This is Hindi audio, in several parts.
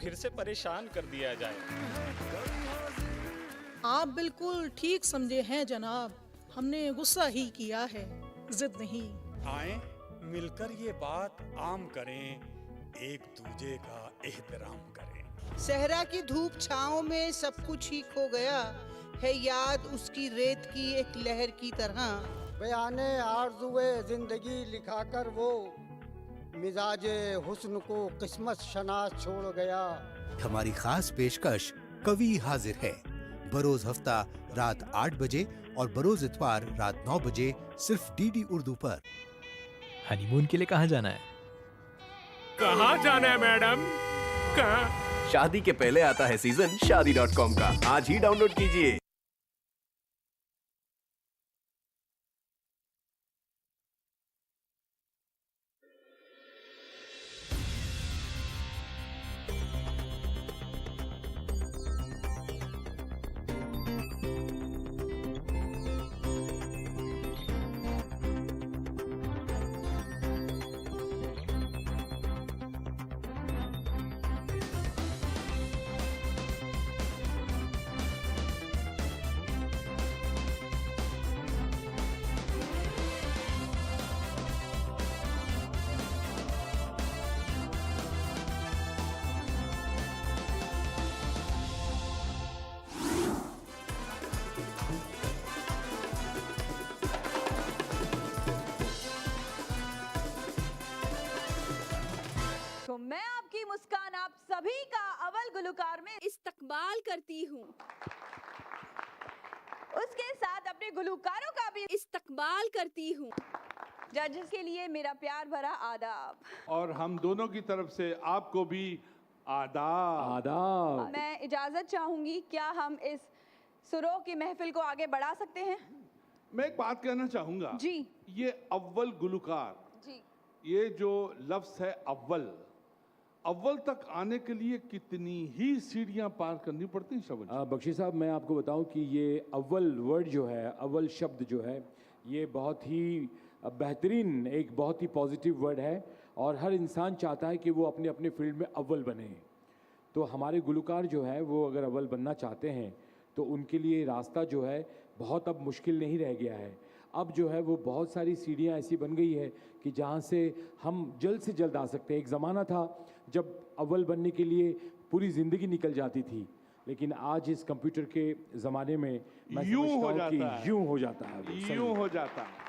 फिर से परेशान कर दिया जाए। आप बिल्कुल ठीक समझे हैं जनाब, हमने गुस्सा ही किया है, जिद नहीं। आए मिलकर ये बात आम करें, एक दूजे का एहतराम करें। सहरा की धूप छाँव में सब कुछ ही खो गया है, याद उसकी रेत की एक लहर की तरह। बयाने आरज़ुए जिंदगी लिखाकर वो मिजाजे हुस्न को किस्मत शनास छोड़ गया। हमारी खास पेशकश कवि हाजिर है बरोज हफ्ता रात 8 बजे और बरोज इतवार रात 9 बजे सिर्फ डीडी उर्दू पर। हनीमून के लिए कहाँ जाना है? कहाँ जाना है मैडम? कहाँ? शादी के पहले आता है सीजन शादी.com का, आज ही डाउनलोड कीजिए। तो मैं आपकी मुस्कान आप सभी का अव्वल गुलकार में इस्तकबाल करती हूँ। उसके साथ अपने गुलकारों का भी इस्तकबाल करती हूँ। जजेस के लिए मेरा प्यार भरा आदाब। और हम दोनों की तरफ से आपको भी आदाब। आदाब। मैं इजाजत चाहूंगी, क्या हम इस सुरों की महफिल को आगे बढ़ा सकते हैं? मैं एक बात कहना चाहूंगा जी। ये अव्वल गुलकार, जी। ये जो लफ्ज है अव्वल, अव्वल तक आने के लिए कितनी ही सीढ़ियां पार करनी पड़ती हैं शबन? बख्शी साहब, मैं आपको बताऊं कि ये अव्वल वर्ड जो है, अव्वल शब्द जो है, ये बहुत ही बेहतरीन, एक बहुत ही पॉजिटिव वर्ड है और हर इंसान चाहता है कि वो अपने अपने फील्ड में अव्वल बने। तो हमारे गुलकार जो है वो अगर अव्वल बनना चाहते हैं तो उनके लिए रास्ता जो है बहुत अब मुश्किल नहीं रह गया है। अब जो है वो बहुत सारी सीढ़ियाँ ऐसी बन गई है कि जहाँ से हम जल्द से जल्द आ सकते हैं। एक ज़माना था जब अव्वल बनने के लिए पूरी ज़िंदगी निकल जाती थी, लेकिन आज इस कंप्यूटर के ज़माने में मैं यूं हो समझता हूं कि जाता है। यूं हो जाता है, यूं हो जाता है।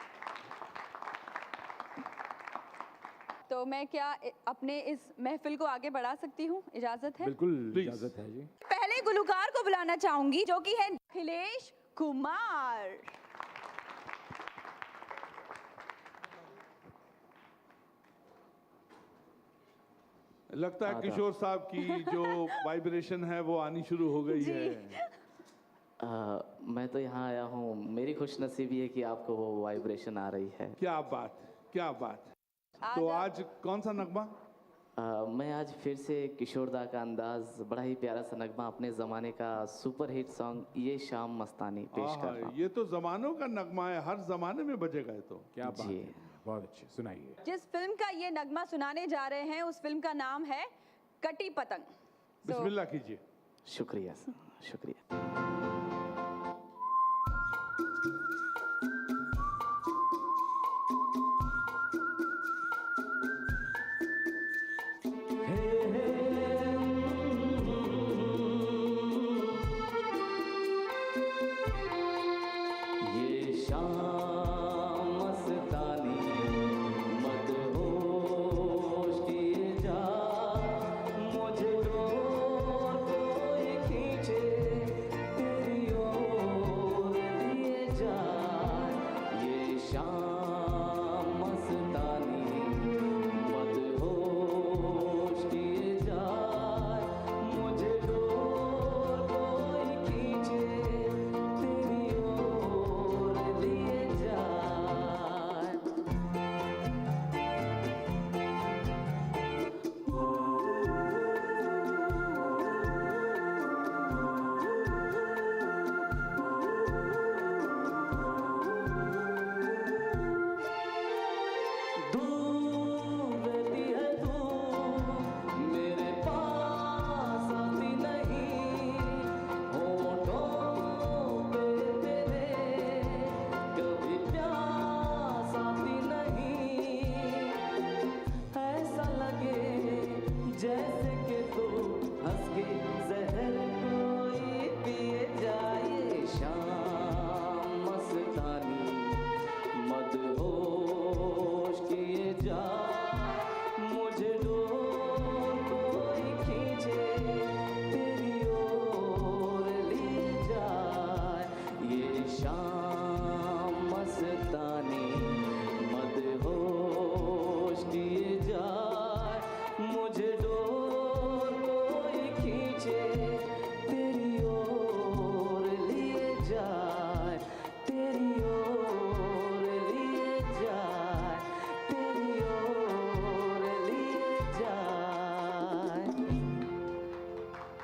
तो मैं क्या अपने इस महफिल को आगे बढ़ा सकती हूँ? इजाजत है? बिल्कुल इजाज़त है जी। पहले गुलकार को बुलाना चाहूंगी जो कि है अखिलेश कुमार। लगता है किशोर साहब की जो वाइब्रेशन है वो आनी शुरू हो गई है। मैं तो यहाँ आया हूँ, मेरी खुशनसीबी है कि आपको वो वाइब्रेशन आ रही है। क्या बात, क्या बात। तो आज कौन सा नगमा? मैं आज फिर से किशोर दा का अंदाज, बड़ा ही प्यारा सा नगमा, अपने ज़माने का सुपर हिट सॉन्ग ये शाम मस्तानी पेश कर रहा हूँ। ये तो जमानों का नगमा है, हर जमाने में बजेगा। ये तो क्या बात है, बहुत अच्छे, सुनाइए। जिस फिल्म का ये नगमा सुनाने जा रहे हैं उस फिल्म का नाम है कटी पतंग। बिस्मिल्लाह कीजिए। शुक्रिया सर, शुक्रिया।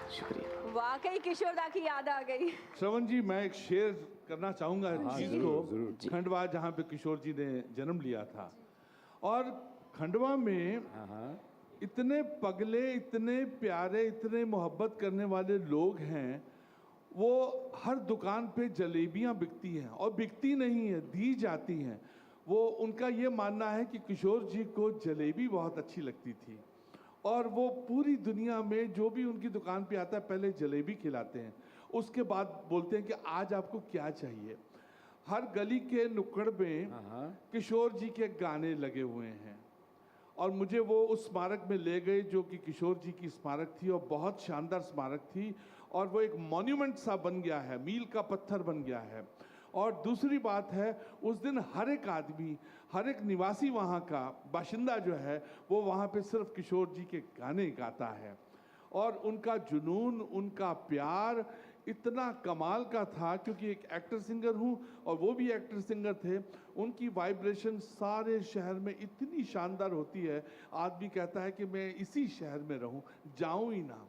शुक्रिया। वाकई किशोर दा की याद आ गई। श्रवण जी, मैं एक शेर करना चाहूंगा इस चीज जरूर। को। खंडवा जहाँ पे किशोर जी ने जन्म लिया था, और खंडवा में इतने पगले, इतने प्यारे, इतने मोहब्बत करने वाले लोग हैं। वो हर दुकान पे जलेबियां बिकती हैं, और बिकती नहीं है, दी जाती हैं। वो उनका ये मानना है कि किशोर जी को जलेबी बहुत अच्छी लगती थी, और वो पूरी दुनिया में जो भी उनकी दुकान पे आता है पहले जलेबी खिलाते हैं, उसके बाद बोलते हैं कि आज आपको क्या चाहिए। हर गली के नुक्कड़ में किशोर जी के गाने लगे हुए हैं, और मुझे वो उस स्मारक में ले गए जो कि किशोर जी की स्मारक थी, और बहुत शानदार स्मारक थी, और वो एक मॉन्यूमेंट सा बन गया है, मील का पत्थर बन गया है। और दूसरी बात है, उस दिन हर एक आदमी, हर एक निवासी वहाँ का बाशिंदा जो है, वो वहाँ पे सिर्फ किशोर जी के गाने गाता है। और उनका जुनून, उनका प्यार इतना कमाल का था, क्योंकि एक एक्टर सिंगर हूँ और वो भी एक्टर सिंगर थे। उनकी वाइब्रेशन सारे शहर में इतनी शानदार होती है, आदमी कहता है कि मैं इसी शहर में रहूँ, जाऊँ ही ना।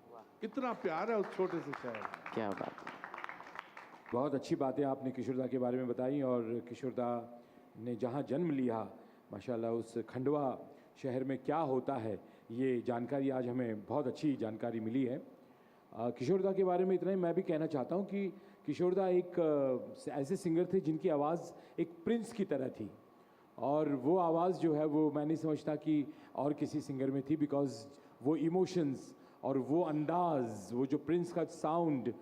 इतना प्यार है उस छोटे से शहर में। क्या बात है। बहुत अच्छी बातें आपने किशोरदा के बारे में बताई, और किशोरदा ने जहाँ जन्म लिया, माशाल्लाह उस खंडवा शहर में क्या होता है, ये जानकारी आज हमें बहुत अच्छी जानकारी मिली है। किशोरदा के बारे में इतना ही मैं भी कहना चाहता हूँ कि किशोरदा एक ऐसे सिंगर थे जिनकी आवाज़ एक प्रिंस की तरह थी, और वो आवाज़ जो है वो मैं नहीं समझता कि और किसी सिंगर में थी, बिकॉज वो इमोशंस और वो अंदाज़, वो जो प्रिंस का साउंड,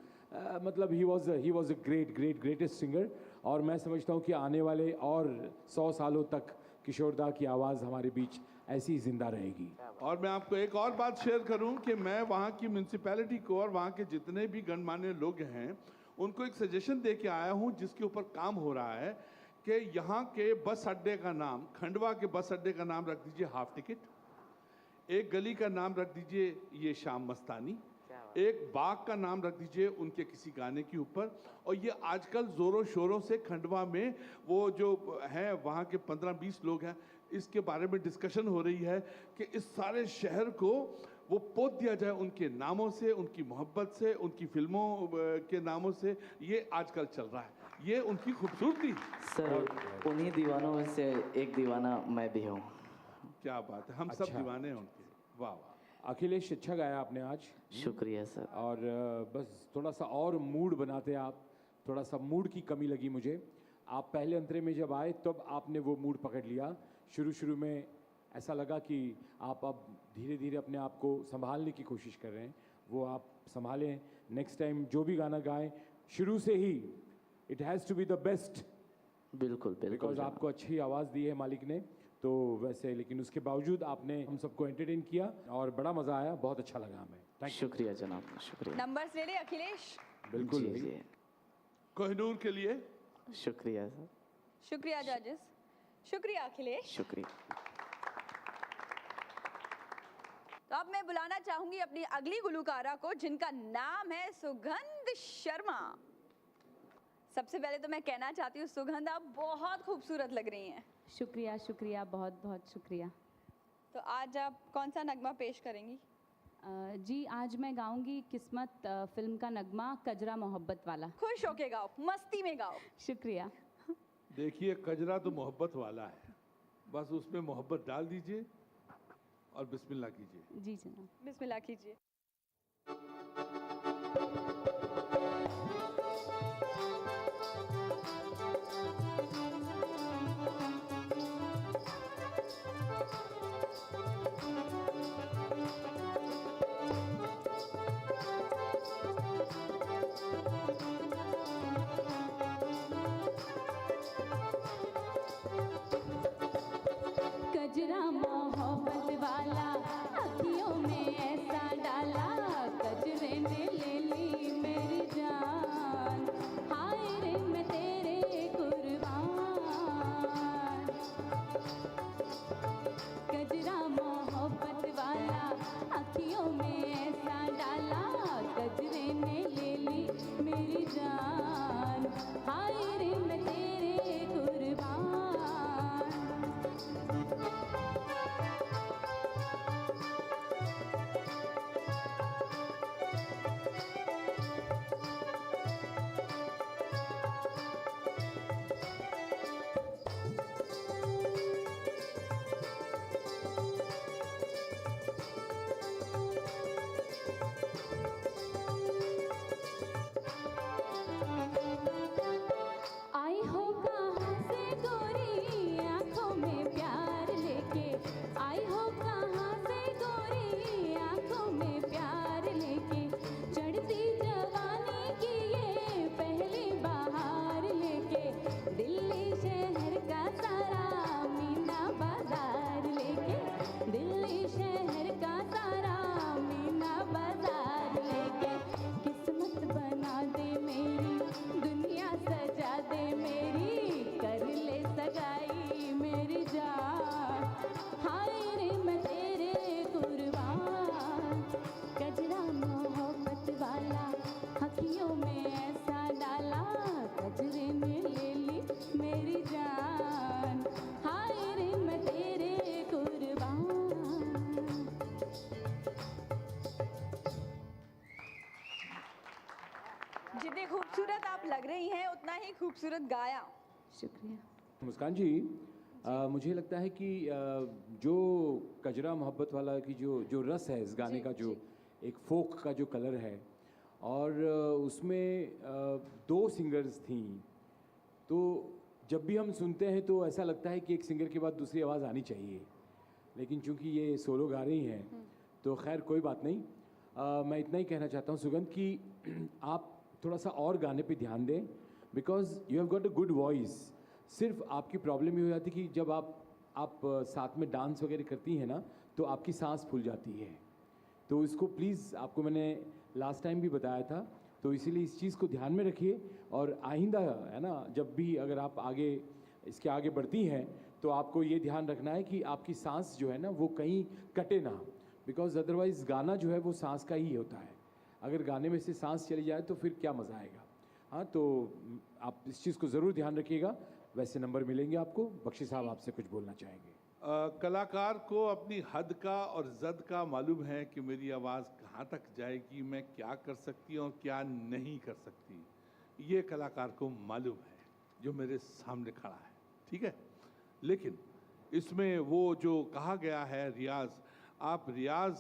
मतलब he was a greatest singer. और मैं समझता हूँ कि आने वाले और 100 सालों तक किशोरदा की आवाज़ हमारे बीच ऐसी ही जिंदा रहेगी। और मैं आपको एक और बात शेयर करूं कि मैं वहाँ की म्यूनसिपैलिटी को और वहाँ के जितने भी गणमान्य लोग हैं, उनको एक सजेशन दे के आया हूँ, जिसके ऊपर काम हो रहा है कि यहाँ के बस अड्डे का नाम, खंडवा के बस अड्डे का नाम रख दीजिए हाफ टिकट, एक गली का नाम रख दीजिए ये शाम मस्तानी, एक बाग का नाम रख दीजिए उनके किसी गाने के ऊपर। और ये आजकल ज़ोरों शोरों से खंडवा में वो जो हैं वहाँ के 15-20 लोग हैं, इसके बारे में डिस्कशन हो रही है कि इस सारे शहर को वो पोत दिया जाए उनके नामों से, उनकी मोहब्बत से, उनकी फिल्मों के नामों से। ये आजकल चल रहा है, ये उनकी खूबसूरती। सर, उन्हीं दीवानों में से एक दीवाना मैं भी हूँ। क्या बात है, हम सब दीवाने हैं उनके। वाह वाह। अखिलेश, अच्छा गाया आपने आज। शुक्रिया सर। और बस थोड़ा सा और मूड बनाते आप, थोड़ा सा मूड की कमी लगी मुझे। आप पहले अंतरे में जब आए तब आपने वो मूड पकड़ लिया। शुरू में ऐसा लगा कि आप अब धीरे धीरे अपने आप को संभालने की कोशिश कर रहे हैं, वो आप संभालें। नेक्स्ट टाइम जो भी गाना गाएं, शुरू से ही it has to be the best. बिल्कुल बिल्कुल। बिकॉज आपको अच्छी आवाज़ दी है मालिक ने, तो वैसे, लेकिन उसके बावजूद आपने हम सबको एंटरटेन किया और बड़ा मज़ा आया, बहुत अच्छा लगा हमें। शुक्रिया जनाब, शुक्रिया। नंबर्स ले ले अखिलेश। बिल्कुल जी। कोहिनूर के लिए शुक्रिया सर। शुक्रिया जजेस, शुक्रिया अखिलेश। शुक्रिया। तो अब मैं बुलाना चाहूंगी अपनी अगली गुलकारा को, जिनका नाम है सुगंध शर्मा। सबसे पहले तो मैं कहना चाहती हूँ सुगंध, आप बहुत खूबसूरत लग रही हैं। शुक्रिया शुक्रिया, बहुत बहुत शुक्रिया। तो आज आप कौन सा नगमा पेश करेंगी? जी, आज मैं गाऊंगी किस्मत फिल्म का नगमा कजरा मोहब्बत वाला। खुश होके गाओ, मस्ती में गाओ। शुक्रिया। देखिए, कजरा तो मोहब्बत वाला है, बस उसमें मोहब्बत डाल दीजिए और बिस्मिल्लाह कीजिए। जी जनाब। बिस्मिल्लाह कीजिए। कजरा मोहब्बत वाला अखियों में ऐसा डाला, कजरा जितने खूबसूरत आप लग रही हैं उतना ही खूबसूरत गाया। शुक्रिया। मुस्कान जी, मुझे लगता है कि जो कजरा मोहब्बत वाला की जो रस है इस गाने का, जो एक फोक का जो कलर है, और उसमें 2 सिंगर्स थी, तो जब भी हम सुनते हैं तो ऐसा लगता है कि एक सिंगर के बाद दूसरी आवाज़ आनी चाहिए, लेकिन चूंकि ये सोलो गा रही हैं तो खैर कोई बात नहीं। मैं इतना ही कहना चाहता हूँ सुगंध कि आप थोड़ा सा और गाने पे ध्यान दें, because you have got a good voice. सिर्फ आपकी प्रॉब्लम ये हो जाती है कि जब आप साथ में डांस वगैरह करती हैं ना, तो आपकी सांस फूल जाती है। तो इसको प्लीज़, आपको मैंने लास्ट टाइम भी बताया था, तो इसीलिए इस चीज़ को ध्यान में रखिए, और आइंदा है ना, जब भी अगर आप इसके आगे बढ़ती हैं तो आपको ये ध्यान रखना है कि आपकी सांस जो है ना वो कहीं कटे ना, बिकॉज अदरवाइज़ गाना जो है वो सांस का ही होता है। अगर गाने में से सांस चली जाए तो फिर क्या मज़ा आएगा। हाँ, तो आप इस चीज़ को ज़रूर ध्यान रखिएगा। वैसे नंबर मिलेंगे आपको। बख्शी साहब आपसे कुछ बोलना चाहेंगे? कलाकार को अपनी हद का और जद का मालूम है कि मेरी आवाज़ कहाँ तक जाएगी, मैं क्या कर सकती हूँ और क्या नहीं कर सकती, ये कलाकार को मालूम है जो मेरे सामने खड़ा है, ठीक है। लेकिन इसमें वो जो कहा गया है रियाज, आप रियाज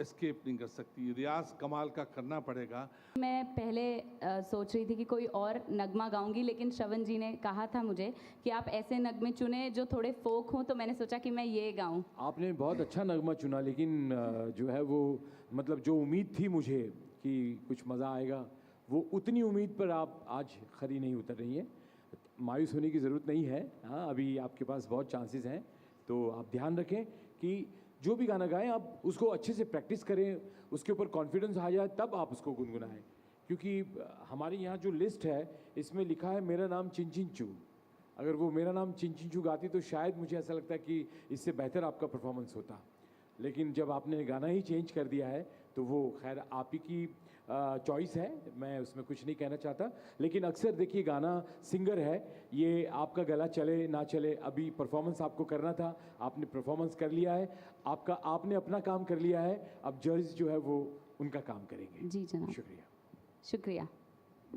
एस्केप नहीं कर सकती, रियाज कमाल का करना पड़ेगा। मैं पहले सोच रही थी कि कोई और नगमा गाऊंगी, लेकिन श्रवण जी ने कहा था मुझे कि आप ऐसे नगमे चुने जो थोड़े फोक हों, तो मैंने सोचा कि मैं ये गाऊं। आपने बहुत अच्छा नगमा चुना, लेकिन जो है वो मतलब जो उम्मीद थी मुझे कि कुछ मज़ा आएगा, वो उतनी उम्मीद पर आप आज खरी नहीं उतर रही हैं। मायूस होने की ज़रूरत नहीं है। हाँ, अभी आपके पास बहुत चांसेस हैं, तो आप ध्यान रखें कि जो भी गाना गाएं आप उसको अच्छे से प्रैक्टिस करें, उसके ऊपर कॉन्फिडेंस आ जाए तब आप उसको गुनगुनाएं। क्योंकि हमारे यहाँ जो लिस्ट है इसमें लिखा है मेरा नाम चिंचिंचू। अगर वो मेरा नाम चिंचिंचू गाती तो शायद मुझे ऐसा लगता है कि इससे बेहतर आपका परफॉर्मेंस होता, लेकिन जब आपने गाना ही चेंज कर दिया है तो वो खैर आप ही की चॉइस है, मैं उसमें कुछ नहीं कहना चाहता। लेकिन अक्सर देखिए गाना सिंगर है, ये आपका गला चले ना चले, अभी परफॉर्मेंस आपको करना था, आपने परफॉर्मेंस कर लिया है, आपने अपना काम कर लिया है, अब जज जो है वो उनका काम करेंगे। जी जनाब। शुक्रिया। शुक्रिया।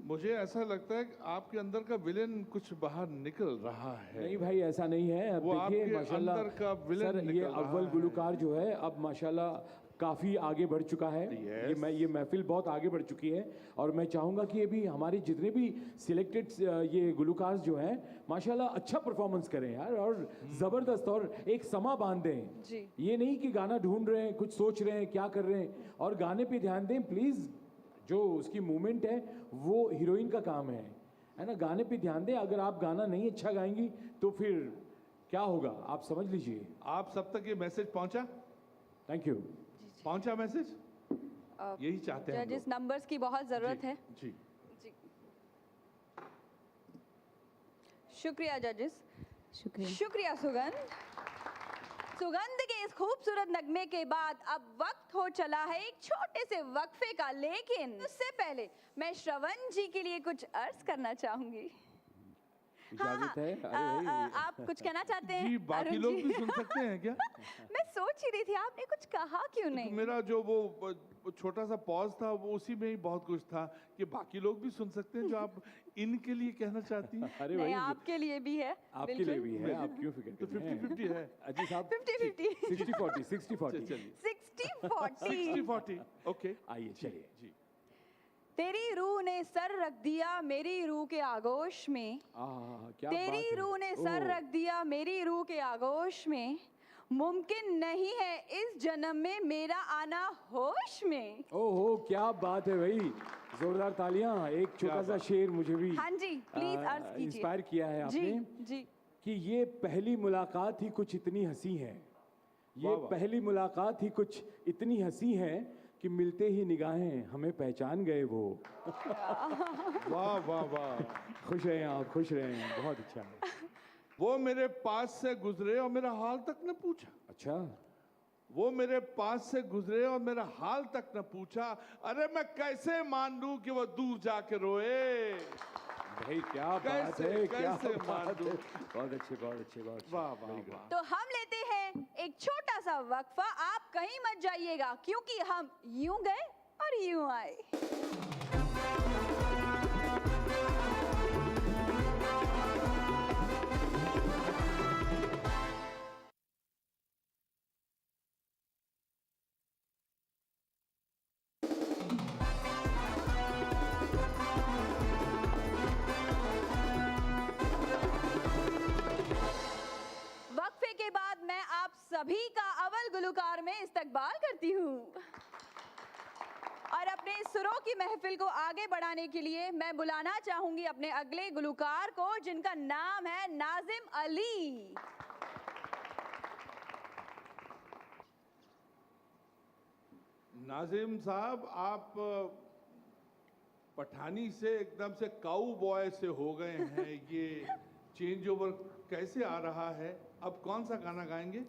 मुझे ऐसा लगता है कि आपके अंदर का विलेन कुछ बाहर निकल रहा है। नहीं भाई, ऐसा नहीं है। अब देखिए माशाल्लाह अंदर का विलेन सर, ये अव्वल गुलकार जो है अब माशाल्लाह काफ़ी आगे बढ़ चुका है। ये महफिल बहुत आगे बढ़ चुकी है, और मैं चाहूँगा कि अभी हमारे जितने भी सिलेक्टेड ये गुलकार जो हैं माशाल्लाह अच्छा परफॉर्मेंस करें यार, और ज़बरदस्त, और एक समा बांध दें। ये नहीं कि गाना ढूंढ रहे हैं, कुछ सोच रहे हैं, क्या कर रहे हैं, और गाने पे ध्यान दें प्लीज़। जो उसकी मूवमेंट है वो हीरोइन का काम है ना, गाने पे ध्यान दें। अगर आप गाना नहीं अच्छा गाएंगी तो फिर क्या होगा, आप समझ लीजिए। आप सब तक ये मैसेज पहुंचा? Thank you. पहुंचा मैसेज? यही चाहते हैं जजेस, नंबर्स की बहुत ज़रूरत है। जी जी, शुक्रिया जजेस। शुक्रिया। शुक्रिया सुगंध। सुगंध के इस खूबसूरत नगमे के बाद अब वक्त हो चला है एक छोटे से वक्फे का, लेकिन उससे पहले मैं श्रवण जी के लिए कुछ अर्ज करना चाहूंगी। इजाजत है? अरे आप कुछ कहना चाहते हैं? जी, बाकी अरुण लोग जी? भी सुन सकते हैं क्या? मैं सोच ही रही थी आपने कुछ कहा क्यों नहीं? मेरा जो वो छोटा सा पॉज था वो उसी में ही बहुत कुछ था कि बाकी लोग भी सुन सकते हैं जो आप इनके लिए कहना चाहती हैं। अरे नहीं, आपके लिए भी है। आपके लिए भी है, आप क्यों फिक्र तो 50-50 है। अजी साहब 50-50 60-40 60-40 60-40 ओके, आइए चलिए जी। तेरी रूह ने सर रख दिया मेरी रूह के आगोश में, क्या तेरी रूह ने सर रख दिया मेरी रूह के आगोश में, मुमकिन नहीं है इस जन्म में मेरा आना होश में। ओहो, क्या बात है भाई, जोरदार तालियां। एक छोटा सा शेर मुझे भी हाँ जी, प्लीज अर्ज कीजिए। इंस्पायर किया है आपने जी कि ये पहली मुलाकात ही कुछ इतनी हंसी है, ये पहली मुलाकात ही कुछ इतनी हंसी है कि मिलते ही निगाहें हमें पहचान गए वो। वाह वाह वाह, खुश रहें आप, खुश रहें, बहुत अच्छा है। वो मेरे पास से गुजरे और मेरा हाल तक न पूछा। अच्छा, वो मेरे पास से गुजरे और मेरा हाल तक न पूछा, अरे मैं कैसे मान लूं कि वो दूर जाके रोए। भाई क्या बात है, क्या बात है, बहुत अच्छे, बहुत अच्छे, बहुत वाह वाह वाह। तो हम लेते हैं एक छोटा सा वक्फा, आप कहीं मत जाइएगा क्योंकि हम यूं गए और यूं आए। गुलूकार में इस्तकबाल करती हूँ। और अपने सुरों की महफिल को आगे बढ़ाने के लिए मैं बुलाना चाहूंगी अपने अगले गुलूकार को, जिनका नाम है नाजिम अली। नाजिम साहब, आप पठानी से एकदम से काऊ बॉय से हो गए हैं, ये चेंज ओवर कैसे आ रहा है? अब कौन सा गाना गाएंगे?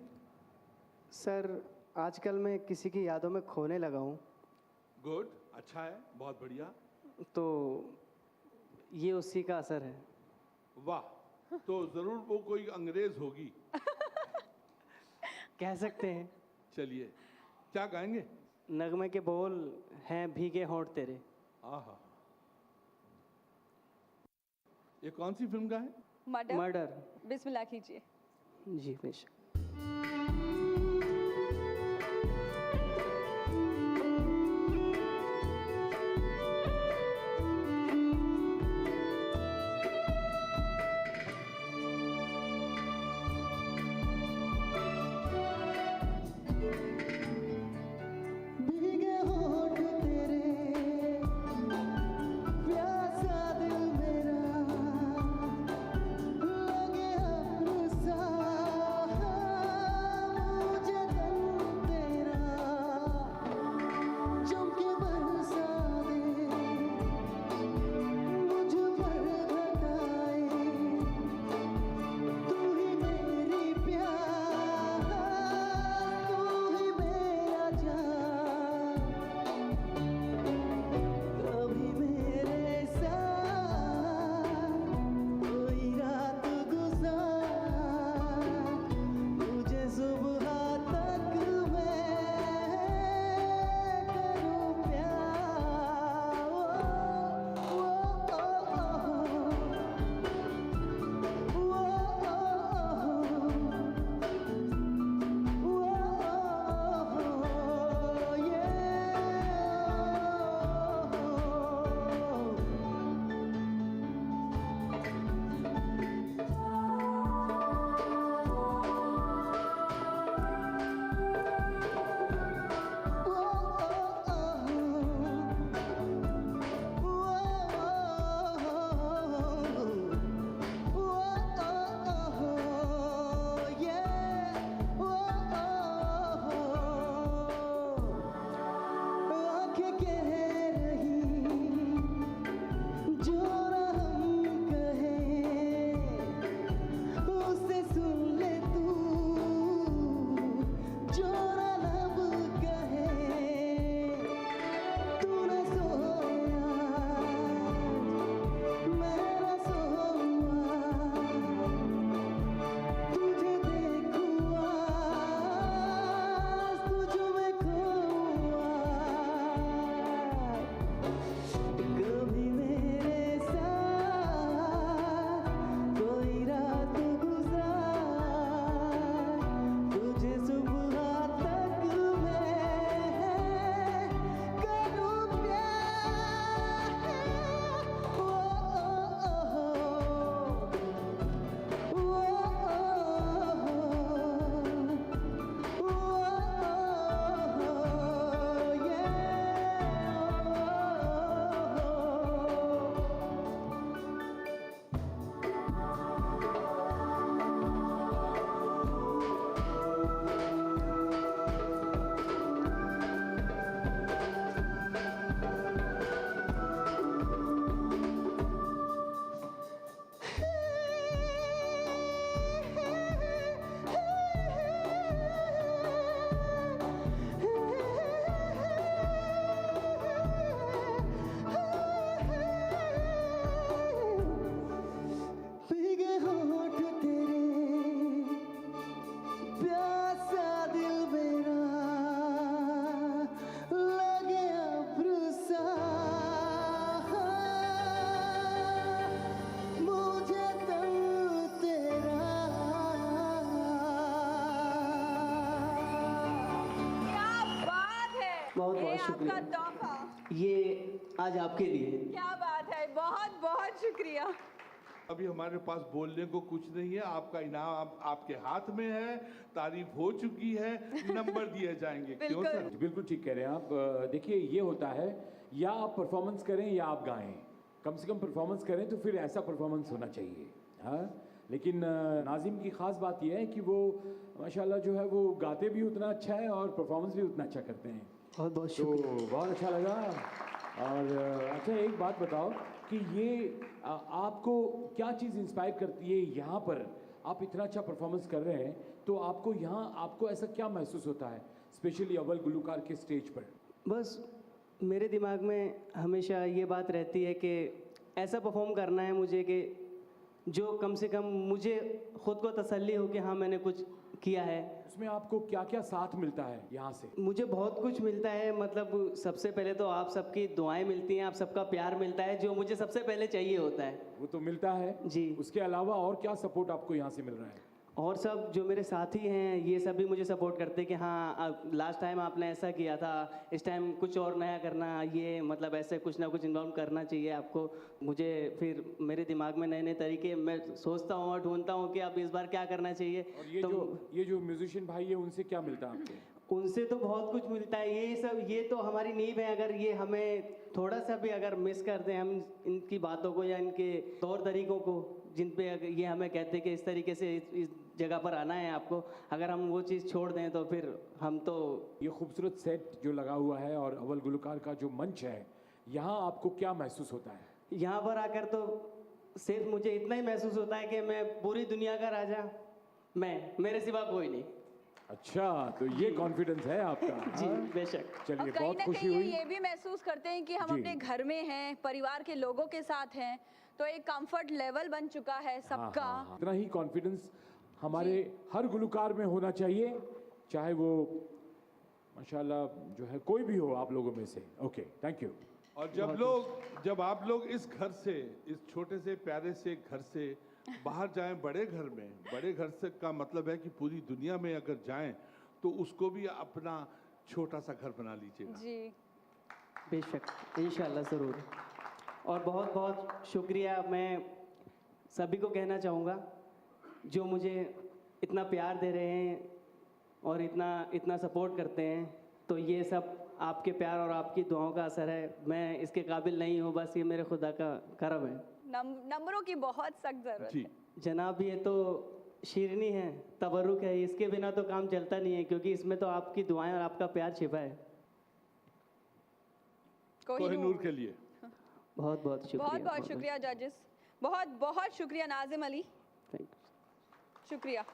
सर आजकल मैं किसी की यादों में खोने लगा हूँ। गुड, अच्छा है, बहुत बढ़िया। तो ये उसी का असर है। वाह, तो जरूर वो कोई अंग्रेज होगी। कह सकते हैं। चलिए, क्या गाएंगे? नगमे के बोल हैं भीगे होंठ तेरे। आहा, ये कौन सी फिल्म का है? मर्डर। बिस्मिल्लाह कीजिए। जी बेशक। आपका तोहफा ये आज आपके लिए। क्या बात है, बहुत बहुत शुक्रिया। अभी हमारे पास बोलने को कुछ नहीं है, आपका इनाम आपके हाथ में है, तारीफ हो चुकी है, नंबर दिए जाएंगे। क्यों सर? बिल्कुल ठीक कह रहे हैं आप। देखिए ये होता है, या आप परफॉर्मेंस करें या आप गाएं, कम से कम परफॉर्मेंस करें तो फिर ऐसा परफॉर्मेंस होना चाहिए। हाँ, लेकिन नाजिम की ख़ास बात यह है कि वो माशाल्लाह जो है वो गाते भी उतना अच्छा है और परफॉर्मेंस भी उतना अच्छा करते हैं। बहुत बहुत तो बहुत अच्छा लगा। और अच्छा एक बात बताओ कि ये आपको क्या चीज़ इंस्पायर करती है? यहाँ पर आप इतना अच्छा परफॉर्मेंस कर रहे हैं तो आपको यहाँ आपको ऐसा क्या महसूस होता है, स्पेशली अव्वल गुलूकार के स्टेज पर? बस मेरे दिमाग में हमेशा ये बात रहती है कि ऐसा परफॉर्म करना है मुझे कि जो कम से कम मुझे खुद को तसल्ली हो कि हाँ मैंने कुछ किया है। उसमें आपको क्या क्या साथ मिलता है यहाँ से? मुझे बहुत कुछ मिलता है, मतलब सबसे पहले तो आप सबकी दुआएं मिलती हैं, आप सबका प्यार मिलता है जो मुझे सबसे पहले चाहिए होता है। वो तो मिलता है जी। उसके अलावा और क्या सपोर्ट आपको यहाँ से मिल रहा है? और सब जो मेरे साथी हैं ये सब भी मुझे सपोर्ट करते हैं कि हाँ लास्ट टाइम आपने ऐसा किया था, इस टाइम कुछ और नया करना, ये मतलब ऐसे कुछ ना कुछ इन्वॉल्व करना चाहिए आपको। मुझे फिर मेरे दिमाग में नए नए तरीके मैं सोचता हूँ और ढूंढता हूँ कि अब इस बार क्या करना चाहिए। और ये जो म्यूजिशियन भाई है उनसे क्या मिलता है आपको? उनसे तो बहुत कुछ मिलता है। ये तो हमारी नींव है। अगर ये हमें थोड़ा सा भी अगर मिस कर दें हम इनकी बातों को या इनके तौर तरीकों को, जिन पे ये हमें कहते हैं कि इस तरीके से इस जगह पर आना है आपको, अगर हम वो चीज़ छोड़ दें तो फिर हम तो। ये खूबसूरत सेट जो लगा हुआ है और अव्वल गुलूकार का जो मंच है, यहाँ आपको क्या महसूस होता है? यहाँ पर आकर तो सिर्फ मुझे इतना ही महसूस होता है कि मैं पूरी दुनिया का राजा, मेरे सिवा कोई नहीं। अच्छा, तो ये कॉन्फिडेंस है आपका? जी बेशक। चलिए कहीं बहुत ना खुशी कहीं हुई। ये भी महसूस करते हैं कि हम जी। अपने घर में हैं, परिवार के लोगों के साथ हैं, तो एक कंफर्ट लेवल बन चुका है सबका। हाँ। इतना ही कॉन्फिडेंस हमारे हर गुलूकार में होना चाहिए, चाहे वो माशाल्लाह जो है कोई भी हो आप लोगों में से। Okay, thank you. और जब आप लोग इस घर से, इस छोटे से प्यारे से घर से बाहर जाएं बड़े घर में, बड़े घर से का मतलब है कि पूरी दुनिया में अगर जाएं तो उसको भी अपना छोटा सा घर बना लीजिएगा। जी बेशक, इंशाल्लाह ज़रूर। और बहुत बहुत शुक्रिया मैं सभी को कहना चाहूँगा जो मुझे इतना प्यार दे रहे हैं और इतना सपोर्ट करते हैं। तो ये सब आपके प्यार और आपकी दुआओं का असर है। मैं इसके काबिल नहीं हूँ, बस ये मेरे खुदा का करम है। नंबरों की बहुत सख्त जरूरत है जनाब। ये तो शीरनी है, तबरुक है, इसके बिना तो काम चलता नहीं है, क्योंकि इसमें तो आपकी दुआएं और आपका प्यार छिपा है। कोहिनूर के लिए बहुत बहुत शुक्रिया। बहुत बहुत शुक्रिया जजेस, बहुत बहुत शुक्रिया नाजिम अली, शुक्रिया।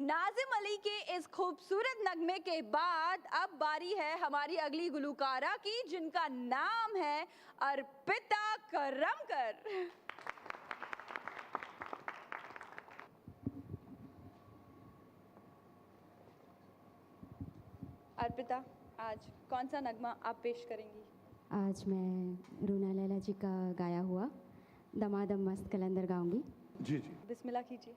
नाजिम अली के इस खूबसूरत नगमे के बाद अब बारी है हमारी अगली गुलूकारा की, जिनका नाम है अर्पिता करमकर। अर्पिता, आज कौन सा नगमा आप पेश करेंगी? आज मैं रूना लैला जी का गाया हुआ दमादम मस्त कलंदर गाऊंगी। जी जी, बिस्मिल्लाह कीजिए।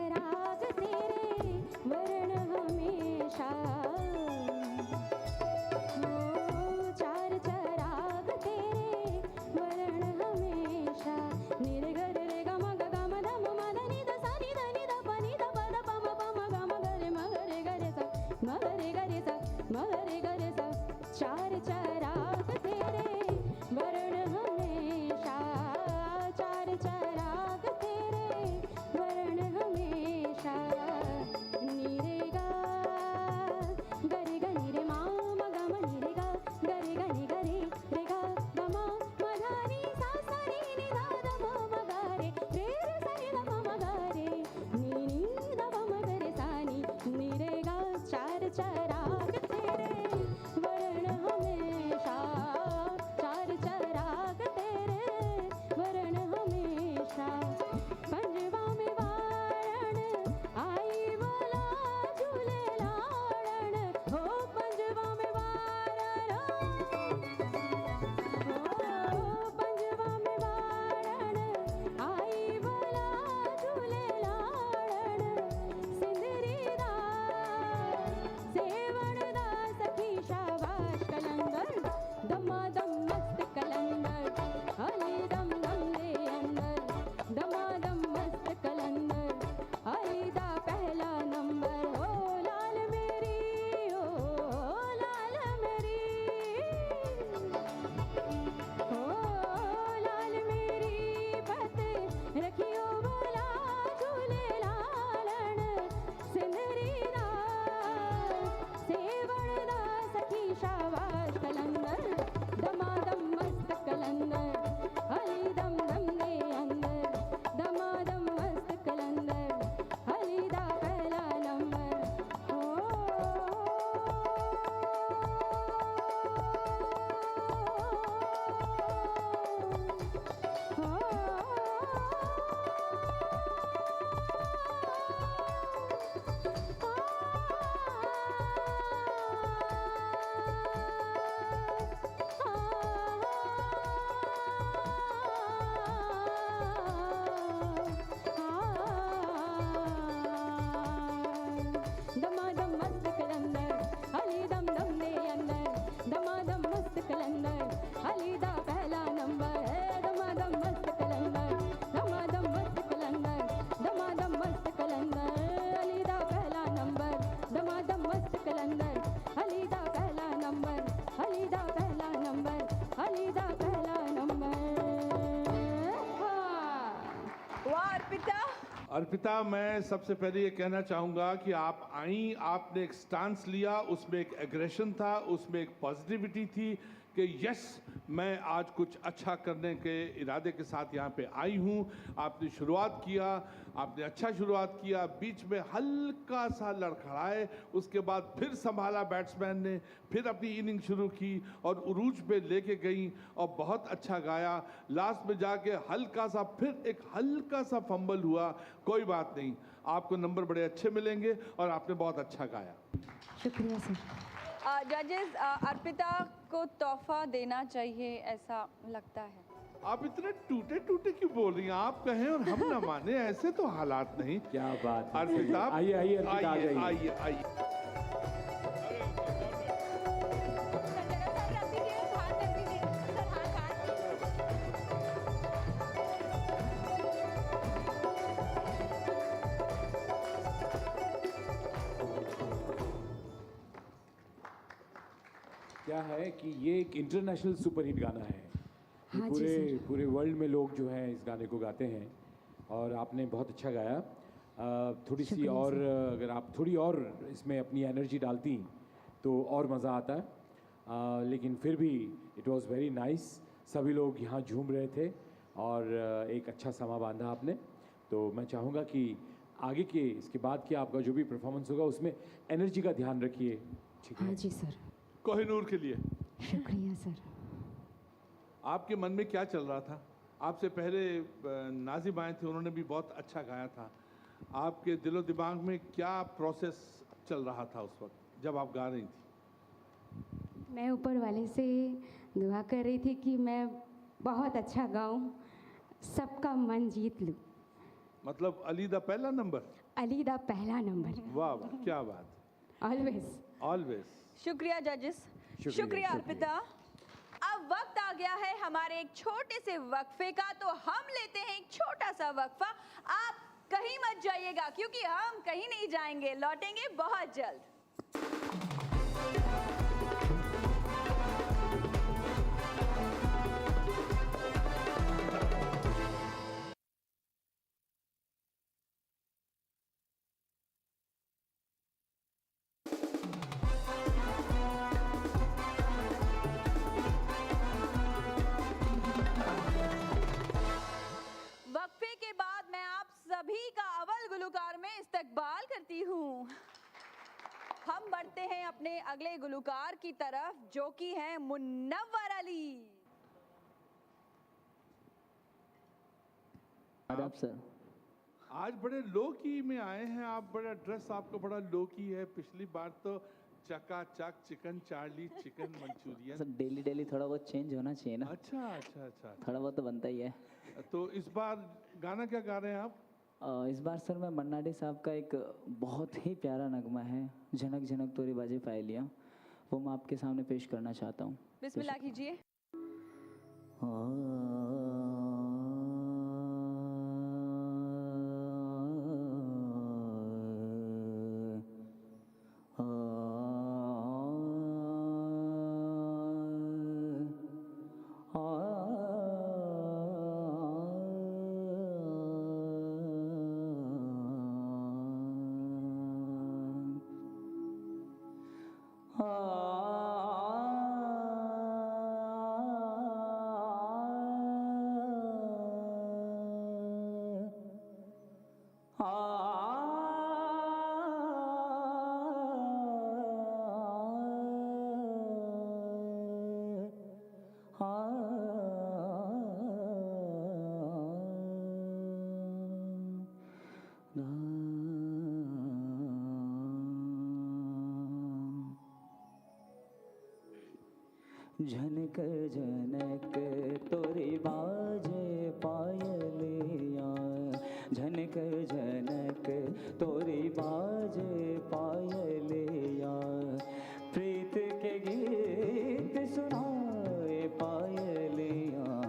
चराग तेरे वरण हमेशा चार चराग तेरे वरण हमेशा निर्गर रे गम गम धम मद नि द सा नि द नि द प नि द प द प म प म ग म ग रे म ग रे ग रे सा म ग रे ग रे सा म ग रे ग रे सा चार चराग तेरे वरण हमेशा चार चराग तेरे वरण हमेशा नी रे गा गरे ग नी रे मा म ग म नी रे गा गरे ग नी गरे रे गा ग म म धा नी सा सा री नि धा ध म म ग रे रे रे सा रे ध म म ग रे नी नी ध म म ग रे सा नी रे गा चार चराग तेरे वरण हमेशा चार चराग तेरे वरण हमेशा पंजवा में वारण आई वाला झूले लाड़न हो पंजवा में वारण हो पंजवा में वारण आई वाला झूले लाड़न सिंदरी दा सेवण दा सखी शाबाश कलंदर दमादम मस्त कलंदर हली दम दम दे अंदर दमादम मस्त कलंदर हली दा पहला नंबर हो लाल मेरी हो लाल मेरी हो लाल मेरी पत रखियो वाला झूले लालन सिंदरी दा सेवण दा सखी शाबाश कलंदर दमादम मस्त कलंदर हली दम दम दे अंदर दमादम मस्त कलंदर हली दा पहला नंबर दमादम मस्त कलंदर हली दम दम दे अंदर दमादम मस्त कलंदर हली दा पहला नंबर है दमादम मस्त कलंदर दमादम मस्त कलंदर दमादम मस्त कलंदर हली दा पहला नंबर दमादम मस्त कलंदर हली दा पहला नंबर हली दा पहला नंबर हली दा पहला नंबर वाह अर्पिता। अर्पिता, मैं सबसे पहले ये कहना चाहूँगा कि आप आई, आपने एक स्टांस लिया, उसमें एक एग्रेशन था, उसमें एक पॉजिटिविटी थी कि यस मैं आज कुछ अच्छा करने के इरादे के साथ यहाँ पे आई हूँ। आपने शुरुआत किया, आपने अच्छा शुरुआत किया, बीच में हल्का सा लड़खड़ाए, उसके बाद फिर संभाला बैट्समैन ने, फिर अपनी इनिंग शुरू की और उरूज पे लेके गई और बहुत अच्छा गाया। लास्ट में जाके हल्का सा फिर एक हल्का सा फंबल हुआ, कोई बात नहीं, आपको नंबर बड़े अच्छे मिलेंगे और आपने बहुत अच्छा गाया। शुक्रिया सर। जजेस, अर्पिता को तोहफा देना चाहिए ऐसा लगता है। आप इतने टूटे टूटे क्यों बोल रही हैं? आप कहें और हम ना माने, ऐसे तो हालात नहीं। क्या बात है। अर्पिता, आइए आइए अर्पिता, आ जाइए। आइए आइए। क्या है कि ये एक इंटरनेशनल सुपरहिट गाना है। ये हाँ जी सर। पूरे वर्ल्ड में लोग जो हैं इस गाने को गाते हैं और आपने बहुत अच्छा गाया। थोड़ी सी और अगर आप थोड़ी और इसमें अपनी एनर्जी डालती तो और मज़ा आता है, लेकिन फिर भी इट वाज वेरी नाइस। सभी लोग यहाँ झूम रहे थे और एक अच्छा समा बांधा आपने। तो मैं चाहूँगा कि आगे के इसके बाद के आपका जो भी परफॉर्मेंस होगा उसमें एनर्जी का ध्यान रखिए। ठीक है? हाँ जी सर। कोहिनूर के लिए शुक्रिया सर। आपके मन में क्या चल रहा था? आपसे पहले नाजिम आए थे, उन्होंने भी बहुत अच्छा गाया था। आपके दिलो दिमाग में क्या प्रोसेस चल रहा था उस वक्त जब आप गा रही थी? मैं ऊपर वाले से दुआ कर रही थी कि मैं बहुत अच्छा गाऊं, सबका मन जीत लूं। मतलब अली दा पहला नंबर? अली दा पहला नंबर। वाह वाह, क्या बात। Always always. शुक्रिया जजेस, शुक्रिया अर्पिता। अब वक्त आ गया है हमारे एक छोटे से वक्फे का, तो हम लेते हैं एक छोटा सा वक्फा। आप कहीं मत जाइएगा क्योंकि हम कहीं नहीं जाएंगे, लौटेंगे बहुत जल्द। वक्फे के बाद मैं आप सभी का अव्वल गुलूकार में इस्तकबाल करती हूँ। हम बढ़ते हैं अपने अगले गुलूकार की तरफ जो कि हैं मुन्नव्वर अली। आदाब सर। आज बड़े लो की में आए हैं आप, बड़ा ड्रेस आपका बड़ा लो की है। पिछली बार तो चकाचक chicken Charlie, chicken Manchurian. Sir daily daily थोड़ा बहुत चेंज होना चाहिए ना। अच्छा अच्छा अच्छा। थोड़ा बहुत तो बनता ही है। तो इस बार गाना क्या गा रहे हैं आप? इस बार सर मैं मन्ना डे साहब का एक बहुत ही प्यारा नगमा है, झनक झनक तोरी बाजे पायलियाँ, वो मैं आपके सामने पेश करना चाहता हूँ। बिस्मिल्लाह कीजिए। झनक झनक तोरी बाजे पायलियाँ, झनक झनक तोरी बाजे पायलियाँ, प्रीत के गीत सुनाए पायलियाँ,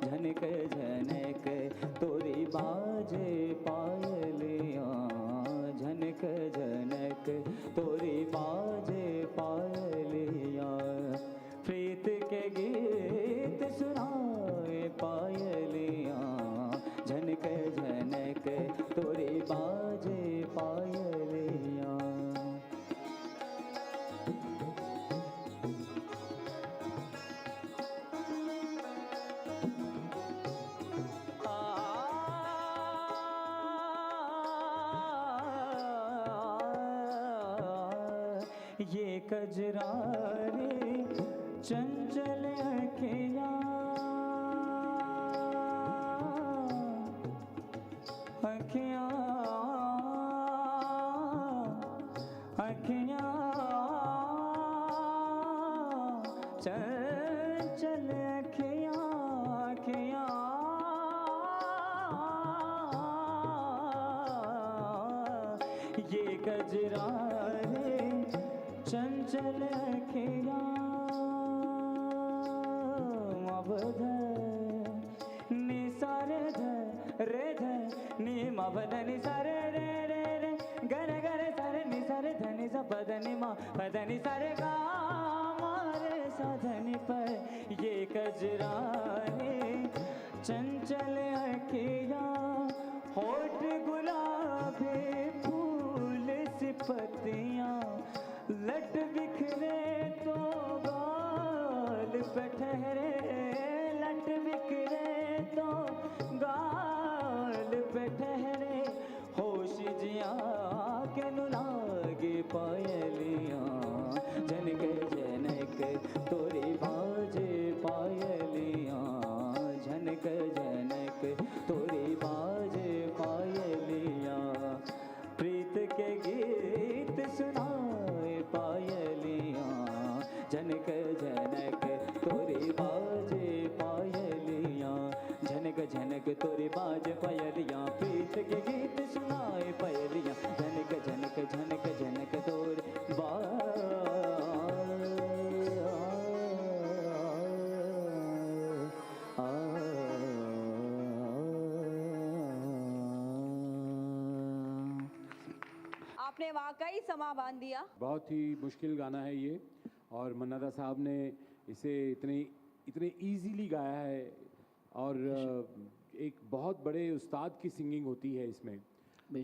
झनक झनक तोरी बाजे पायलियाँ, झनक झनक तोरी बाजे पायलियाँ, प्रीत के गीत सुनाए पायलियाँ, झनक झनक तोरी बाजे पायलियाँ। ये कजरारे चंचल अखियाँ, अखियाँ अखियाँ चंचल अखियाँ, अखियाँ ये गजरारे चंचल अखियाँ, मबध नि सारे ध रे ध नि मबध नि सारे रे रे रे गर गर सारे नि सारे ध नि सा पद नि मा पद नि सारे गा मा रे सा ध नि प। ये गजरारे चंचल अखियाँ, होठ गुलाबी फूल सी पत्तियाँ, लट बिखरे तो गाल पे ठहरे, लट बिखरे तो गाल पे ठहरे, होश जिया के नुलागे पायलियाँ, झनक झनक तोरी बाजे पायलियाँ, झनक झनक तोरी बाजे पायलियाँ, प्रीत के गीत सुनाए पायलियाँ, झनक झनक तोरी बाजे पायलियाँ, झनक झनक तोरी बाजे पायलियाँ, प्रीत के गीत सुनाए पायलियाँ। आपने वाकई समा बांध दिया। बहुत ही मुश्किल गाना है ये, और मन्नादा साहब ने इसे इतने इजीली गाया है, और एक बहुत बड़े उस्ताद की सिंगिंग होती है इसमें,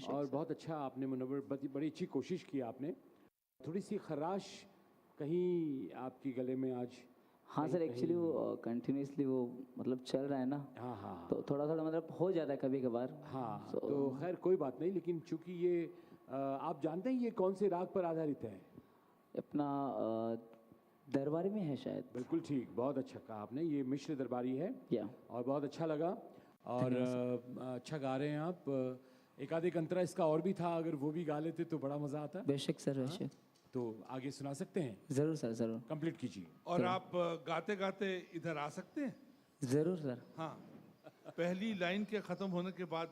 और बहुत अच्छा आपने मुनव्वर, बड़ी अच्छी कोशिश की आपने। थोड़ी सी खराश कहीं आपकी गले में आज? हाँ सर, एक्चुअली वो कंटिन्यूसली वो मतलब चल रहा है ना। हाँ। तो थोड़ा थोड़ा मतलब हो जाता है कभी कभार। हाँ, तो खैर कोई बात नहीं, लेकिन चूंकि ये आप जानते हैं ये कौन से राग पर आधारित है? अपना दरबारी में है शायद। बिल्कुल ठीक, बहुत अच्छा कहा आपने, ये मिश्र दरबारी है। और बहुत अच्छा लगा, और अच्छा गा रहे हैं आप। एक आधे अंतरा इसका और भी था, अगर वो भी गा लेते तो बड़ा मजा आता। बेशक सर, बेशक। तो आगे सुना सकते हैं? जरूर सर, जरूर। कंप्लीट कीजिए। और आप गाते गाते इधर आ सकते हैं? जरूर सर। हाँ, पहली लाइन के खत्म होने के बाद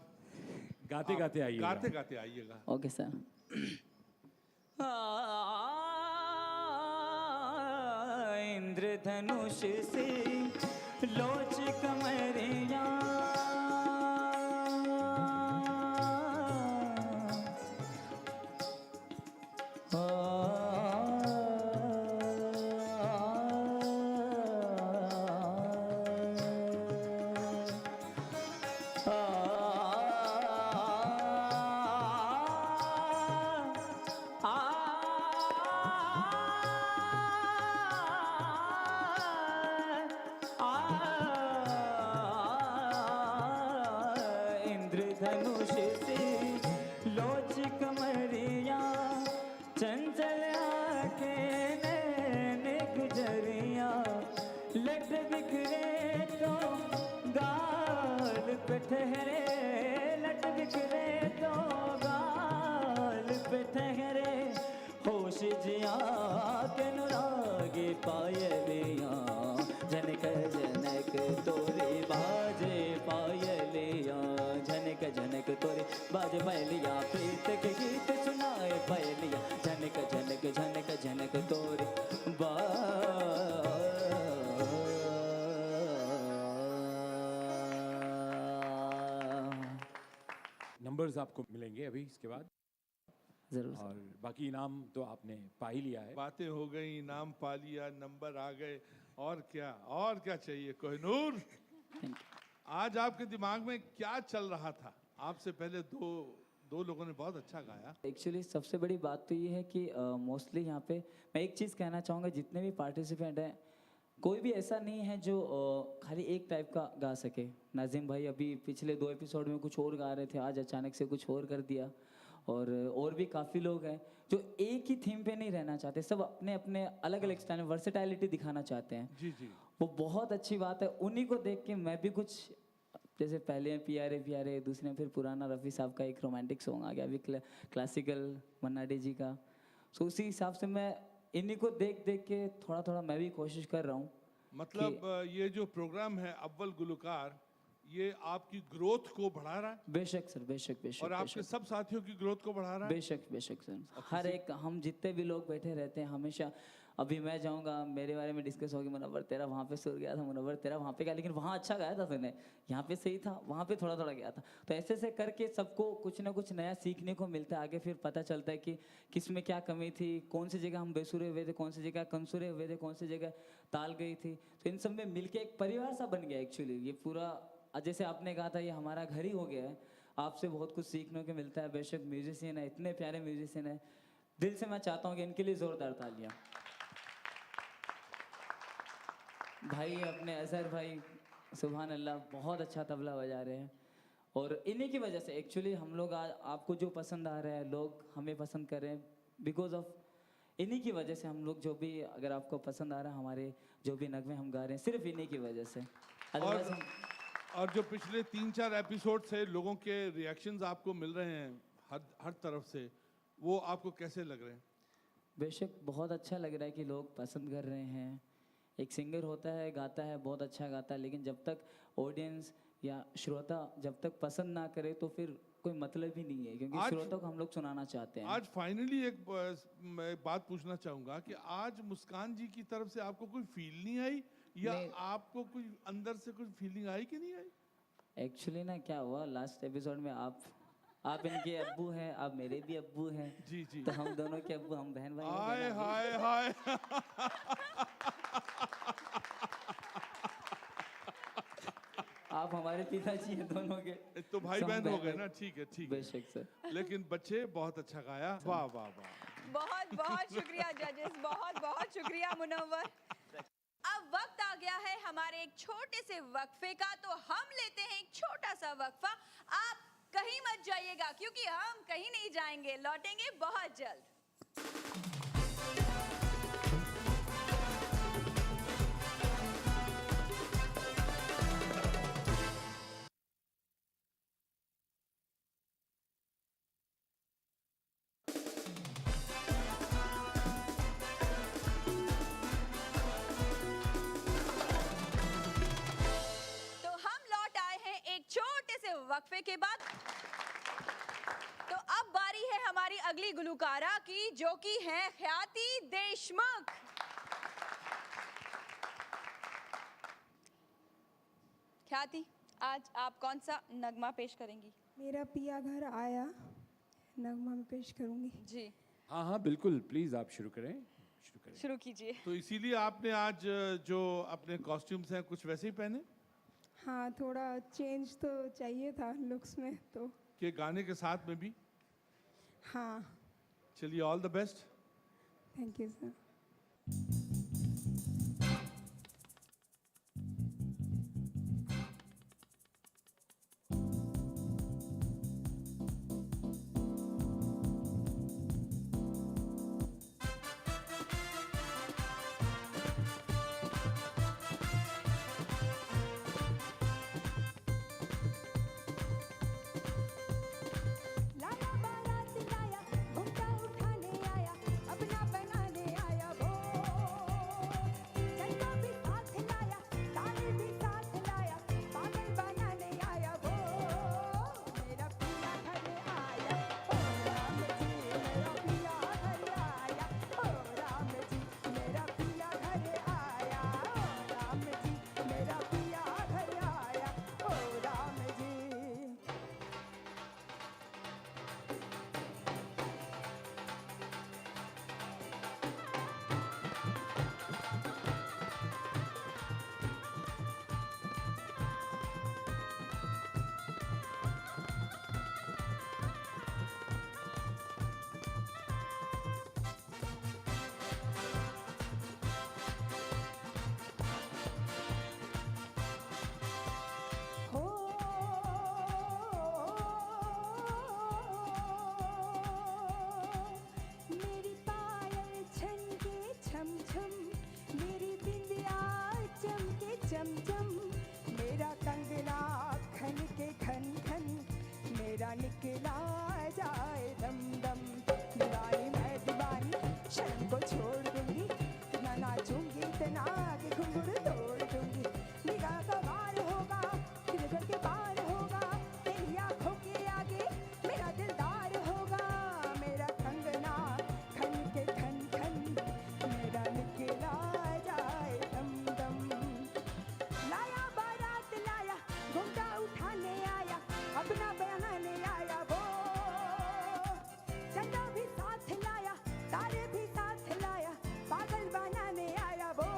गाते गाते आइएगा। गाते गाते आइएगा। Okay sir. इंद्रधनुष से लोच कमरिया, इंद्रधनुष से लोच कमरिया, चंचल आंखें नैन गुजरिया, लट बिखरे तो गाल पे ठहरे, लट बिखरे तो गाल पे ठहरे, होश जिया के नुरागे पायलिया, जनक जनक तोरे बाजे पायलिया, जनक जनक तोरे बाजे पायलिया, प्रीत के गीत सुनाए पायलिया, जनक जनक जनक जनक तोरे नंबर्स आपको मिलेंगे अभी इसके बाद जरूर, और बाकी इनाम तो आपने पा ही लिया है। बातें हो गई, इनाम पा लिया, नंबर आ गए, और क्या चाहिए? कोहिनूर, आज आपके दिमाग में क्या चल रहा था? आपसे पहले दो लोगों ने बहुत अच्छा गाया। एक्चुअली सबसे बड़ी बात तो ये है कि मोस्टली यहाँ पे मैं एक चीज़ कहना चाहूँगा, जितने भी पार्टिसिपेंट हैं कोई भी ऐसा नहीं है जो खाली एक टाइप का गा सके। नाजिम भाई अभी पिछले 2 एपिसोड में कुछ और गा रहे थे, आज अचानक से कुछ और कर दिया, और भी काफ़ी लोग हैं जो एक ही थीम पे नहीं रहना चाहते, सब अपने अपने अलग अलग स्टाइल में वर्सेटैलिटी दिखाना चाहते हैं। जी जी, वो बहुत अच्छी बात है। उन्हीं को देख के मैं भी कुछ, जैसे पहले प्यारे प्यारे, दूसरे में फिर पुराना रफ़ी साहब का एक रोमांटिक सॉन्ग आ गया, अभी क्लासिकल मन्ना डे जी का। सो उसी हिसाब से मैं इन्हीं को देख देख के थोड़ा थोड़ा मैं भी कोशिश कर रहा हूँ। मतलब ये जो प्रोग्राम है अव्वल गुलकार, ये आपकी ग्रोथ को बढ़ा रहा है? बेशक सर, बेशक बेशक। और आपके सब साथियों की ग्रोथ को बढ़ा रहा है? बेशक बेशक सर। हर एक, हम जितने भी लोग बैठे रहते हैं हमेशा, अभी मैं जाऊंगा मेरे बारे में डिस्कस होगी, मुनव्वर तेरा वहाँ पे सुर गया था, मुनव्वर तेरा वहाँ पे गया, लेकिन वहाँ अच्छा गाया था तूने, यहाँ पे सही था, वहाँ पे थोड़ा थोड़ा गया था। तो ऐसे ऐसे करके सबको कुछ ना कुछ नया सीखने को मिलता है। आगे फिर पता चलता है कि किस में क्या कमी थी, कौन सी जगह हम बेसुरे हुए थे, कौन सी जगह कमसुरे हुए थे, कौन सी जगह ताल गई थी। तो इन सब में मिलके एक परिवार सा बन गया एक्चुअली। ये पूरा, जैसे आपने कहा था, ये हमारा घर ही हो गया है। आपसे बहुत कुछ सीखने को मिलता है। बेशक म्यूजिशियन है, इतने प्यारे म्यूजिशियन है, दिल से मैं चाहता हूँ कि इनके लिए ज़ोरदार तालियाँ। भाई अपने अजहर भाई, सुभान अल्लाह, बहुत अच्छा तबला बजा रहे हैं, और इन्हीं की वजह से एक्चुअली हम लोग आज आपको जो पसंद आ रहा है, लोग हमें पसंद कर रहे हैं, बिकॉज ऑफ इन्हीं की वजह से हम लोग जो भी, अगर आपको पसंद आ रहा है हमारे जो भी नगमे हम गा रहे हैं, सिर्फ इन्हीं की वजह से। और जो पिछले 3-4 एपिसोड से लोगों के रिएक्शंस आपको मिल रहे हैं हर तरफ से, वो आपको कैसे लग रहे हैं? बेशक बहुत अच्छा लग रहा है कि लोग पसंद कर रहे हैं। एक सिंगर होता है, गाता है, बहुत अच्छा गाता है, लेकिन जब तक ऑडियंस या श्रोता जब तक पसंद ना करे तो फिर कोई मतलब ही नहीं है, क्योंकि श्रोता को हम लोग सुनाना चाहते हैं। आज फाइनली मैं बात पूछना चाहूँगा कि आज मुस्कान जी की तरफ से आपको कोई फील नहीं आई, या आपको कोई अंदर से कुछ फीलिंग आई कि नहीं आई? एक्चुअली ना क्या हुआ, लास्ट एपिसोड में आप आप इनके अब्बू हैं, आप मेरे भी अब्बू हैं। जी जी। तो हम दोनों के अब्बू, हम बहन भाई हो हाय गए ना। हाय हाय। आप हमारे पिताजी हैं दोनों के। तो भाई सब बहन हो गए भाई। ना, ठीक है ठीक है। बेशक सर। लेकिन बच्चे बहुत अच्छा गाया, वाह वाह वाह। बहुत बहुत शुक्रिया जजेस, बहुत बहुत शुक्रिया मुनव्वर। अब वक्त आ गया है हमारे एक छोटे से वक्फे का, तो हम लेते हैं एक छोटा सा वक्फा। आप कहीं मत जाइएगा क्योंकि हम कहीं नहीं जाएंगे, लौटेंगे बहुत जल्द। तो हम लौट आए हैं एक छोटे से वक्फे के बाद। तो अब बारी है हमारी अगली गुलकारा की, जो कि है ख्याति देशमुख। ख्याति, आज आप कौन सा नगमा पेश करेंगी? मेरा पिया घर आया नगमा में पेश करूंगी। जी हाँ हाँ बिल्कुल, प्लीज़ आप शुरू करें, शुरू करें। शुरू कीजिए। तो इसीलिए आपने आज जो अपने कॉस्ट्यूम्स हैं कुछ वैसे ही पहने हाँ, थोड़ा चेंज तो चाहिए था लुक्स में तो। कि गाने के साथ में भी? हाँ। चलिए, all the best. Thank you sir. लाया बारात लाया, घूमता उठाने आया, अपना बनाने आया वो। चंदा भी साथ लाया, तारे भी साथ लाया, पागल बनाने आया वो। मेरा पिया घर आया, ओ राम जी, मेरा पिया घर आया, ओ राम जी, मेरा पिया घर आया, ओ राम जी, मेरा पिया घर आया, ओ राम जी। हो मेरी पायल छनके छम छम, मेरी बिंदिया चमके चम चम, मेरा कंगना खन के खन खन, मेरा निकला जाए दम दम। दीवानी मैं दीवानी, शर्म को छोड़ दूंगी, इतना नाचूंगी इतना कि घुंघरू तोड़ दूंगी। निगाह का वार होगा, किधर के पार होगा, तेरी आंखों के आगे मेरा दिलदार होगा। मेरा कंगना खन के खन खन, मेरा निकला जाए दम दम। लाया बारात लाया, घूमता उठाने आया, अपना बनाने आया वो। चंदा भी साथ लाया, तारे भी साथ लाया, पागल बनाने आया वो।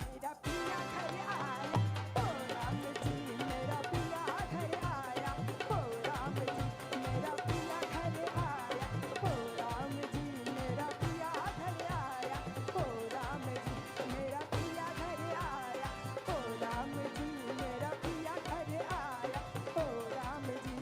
मेरा पिया घर आया, ओ राम जी, मेरा पिया घर आया, ओ राम जी, मेरा पिया घर आया, ओ राम जी, मेरा पिया घर आया, ओ राम जी, मेरा पिया घर आया, ओ राम जी, मेरा पिया घर आया, ओ राम जी।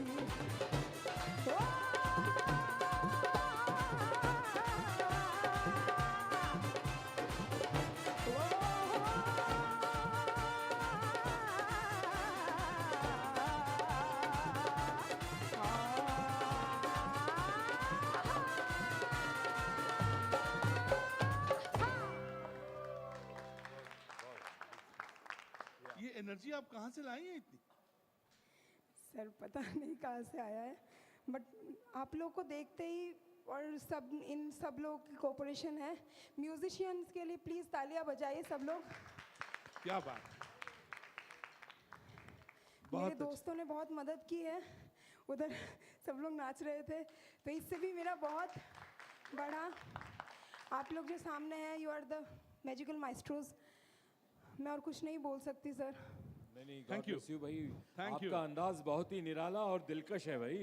ये एनर्जी आप कहाँ से लाई है इतनी? सर पता नहीं कहाँ से आया है, बट आप लोग को देखते ही और सब इन सब लोगों की कोऑपरेशन है। म्यूजिशियंस के लिए प्लीज़ तालियां बजाइए सब लोग। क्या बात। मेरे दोस्तों ने बहुत मदद की है, उधर सब लोग नाच रहे थे, तो इससे भी मेरा बहुत बड़ा, आप लोग जो सामने हैं, you are the magical maestros. मैं और कुछ नहीं बोल सकती सर। नहीं, Thank you. भाई, Thank you. आपका अंदाज बहुत ही निराला और दिलकश है भाई।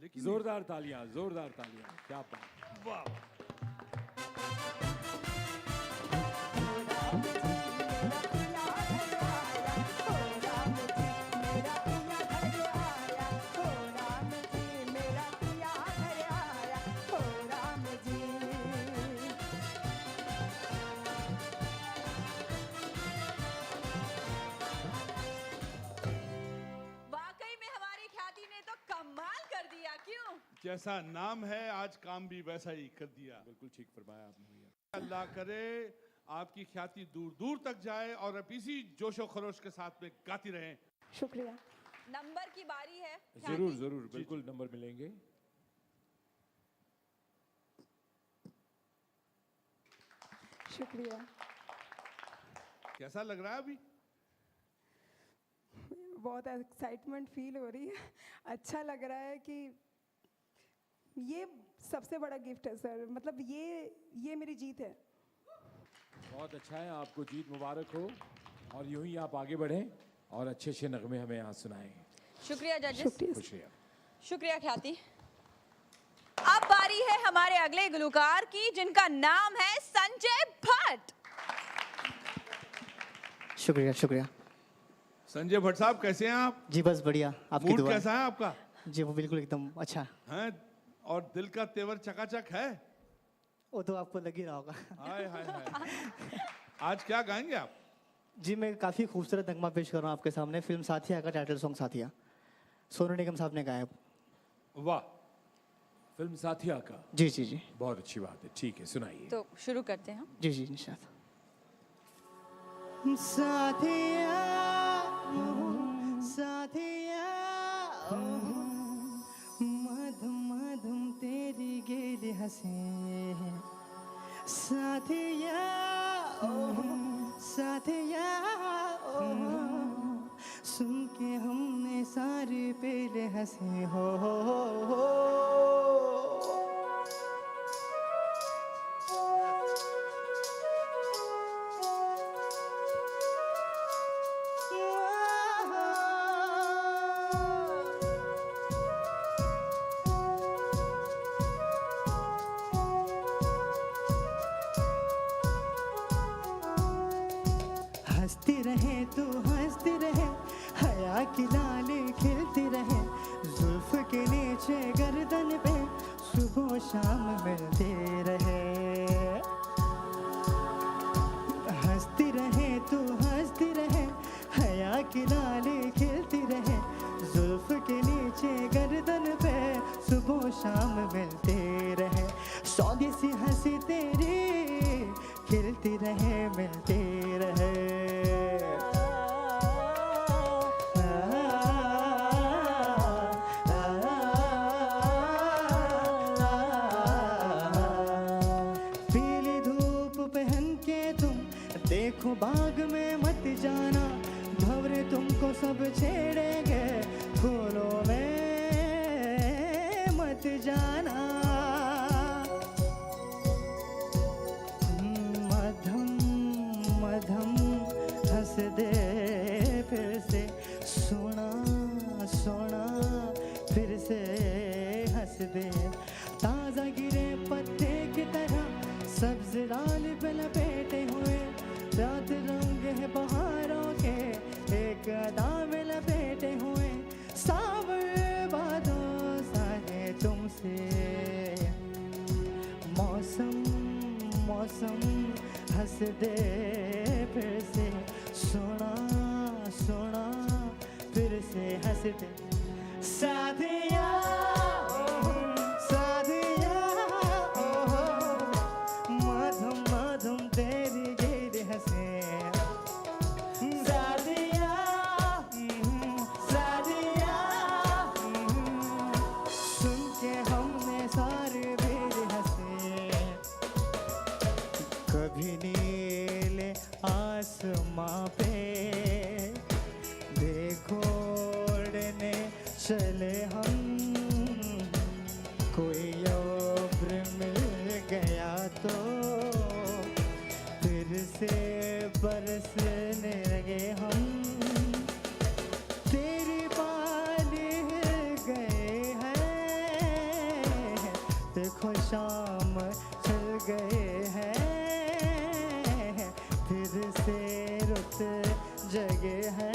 लेकिन जोरदार तालियां, जोरदार तालियां, क्या बात। वाह। जैसा नाम है आज काम भी वैसा ही कर दिया। बिल्कुल ठीक फरमाया आपने भैया। अल्लाह करे आपकी ख्याति दूर दूर तक जाए और आप इसी जोशो खरोश के साथ में गाती रहें। शुक्रिया। नंबर की बारी है। जरूर जरूर, बिल्कुल नंबर मिलेंगे। शुक्रिया। कैसा लग रहा है अभी? बहुत एक्साइटमेंट फील हो रही है। अच्छा लग रहा है कि ये सबसे बड़ा गिफ्ट है सर, मतलब ये मेरी जीत है। बहुत अच्छा है, आपको जीत मुबारक हो और यूं ही आप आगे बढ़ें और अच्छे अच्छे नगमे हमें यहाँ सुनाएं। शुक्रिया जजेस। शुक्रिया। शुक्रिया ख्याति। अब बारी है हमारे अगले गुलकार की, जिनका नाम है संजय भट्ट। शुक्रिया शुक्रिया। संजय भट्ट साहब कैसे हैं आप? जी बस बढ़िया, आपकी मूड दुआ। कैसा है आपका? जी वो बिल्कुल एकदम अच्छा है। और दिल का तेवर चकाचक है? वो तो आपको लग ही रहा होगा। हाय हाय हाय। आज क्या गाएंगे आप? जी मैं काफ़ी खूबसूरत नगमा पेश कर रहा हूँ आपके सामने। फिल्म साथिया का टाइटल सॉन्ग साथिया, सोनू निगम साहब ने गाया। वाह, फिल्म साथिया का। जी जी जी, बहुत अच्छी बात है। ठीक है, सुनाइए। तो शुरू करते हैं। जी जी निशात। साथिया साथिया मधुम मधुम तेरी गेली हंसे साथिया साथिया सुन के हमने सारे पेले हंसे हो हंसती रहे तू हंसती रहे, हया की लाली खिलती रहे, जुल्फ के नीचे गर्दन पे सुबह शाम मिलते रहे। हंसती रहे तू हंसती रहे, हया की लाली खिलती रहे, जुल्फ के नीचे गर्दन पे सुबह शाम मिलते रहे। सौदी सी हंसी तेरी खिलती रहे मिलते रहे। पीली धूप पहन के तुम देखो बाग में मत जाना, भंवरे तुमको सब छेड़ेंगे, फूलों में मत जाना। मधम मधम हंस दे फिर से, सोना सोना फिर से हंस दे। ताजा गिरे पत्ते की तरह सब्ज लाल पे लपेटे हुए, रात रंग है बहारों के एक अदा में लपेटे हुए। सावर बादों सारे तुमसे, मौसम मौसम हंस दे फिर से, सोना सोना फिर से हंस दे। साथिया साथिया मधुम मधुम तेरी गेली हंसे साथिया साथिया, सुन के हमने सारे बेर हंसे। कभी नीले आसमां पे देखो उड़ने चले हम, तो फिर से बरसने लगे हम, तेरी बाली गए हैं, देखो शाम चल गए हैं, फिर से रुत जगे हैं।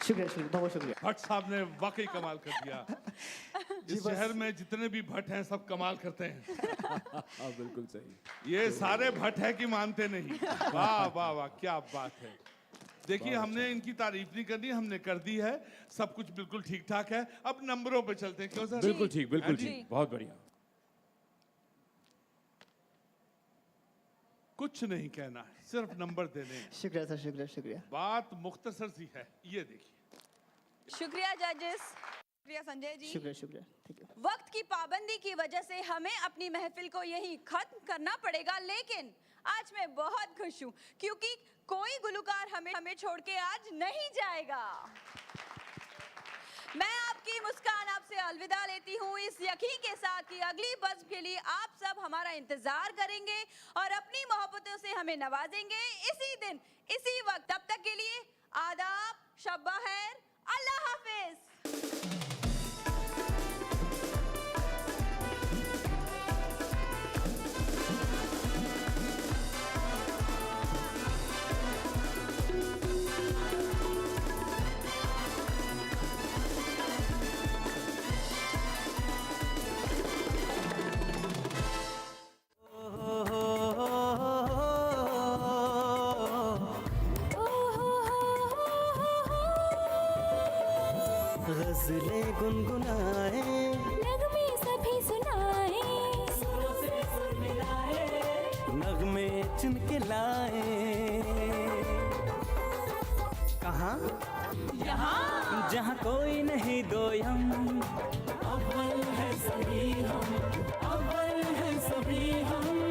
शुक्रिया शुक्रिया, बहुत शुक्रिया। भट्ट साहब ने वाकई कमाल कर दिया। इस शहर में जितने भी भट्ट हैं सब कमाल करते हैं। बिल्कुल सही। ये सारे भट्ट है कि मानते नहीं। वाह वाह वाह, क्या बात है। देखिए, हमने इनकी तारीफ नहीं करनी, हमने कर दी है। सब कुछ बिल्कुल ठीक ठाक है। अब नंबरों पे चलते हैं, क्यों सर? बिल्कुल ठीक, बिल्कुल ठीक, बहुत बढ़िया। कुछ नहीं कहना है, सिर्फ नंबर देने हैं। शुक्रिया सर, शुक्रिया शुक्रिया। बात मुख्तसर सी है, ये देखिए। शुक्रिया जजेस, शुक्रिया संजय जी। शुक्रिया शुक्रिया, ठीक है। वक्त की पाबंदी की वजह से हमें अपनी महफिल को यहीं खत्म करना पड़ेगा, लेकिन आज मैं बहुत खुश हूँ क्योंकि कोई गुलकार हमें छोड़ के आज नहीं जाएगा। मैं आपकी मुस्कान आपसे अलविदा लेती हूँ इस यकीन के साथ कि अगली बज़्म के लिए आप सब हमारा इंतजार करेंगे और अपनी मोहब्बतों से हमें नवाजेंगे इसी दिन इसी वक्त। तब तक के लिए आदाब, शब बखैर, अल्लाह हाफिज। गज़लें गुनगुनाए, नगमे सभी सुनाए, सुरों से सुर मिलाए, नगमे चुन के लाए। कहाँ? यहाँ जहाँ कोई नहीं दोयम, अव्वल है सभी हम, अव्वल है सभी हम।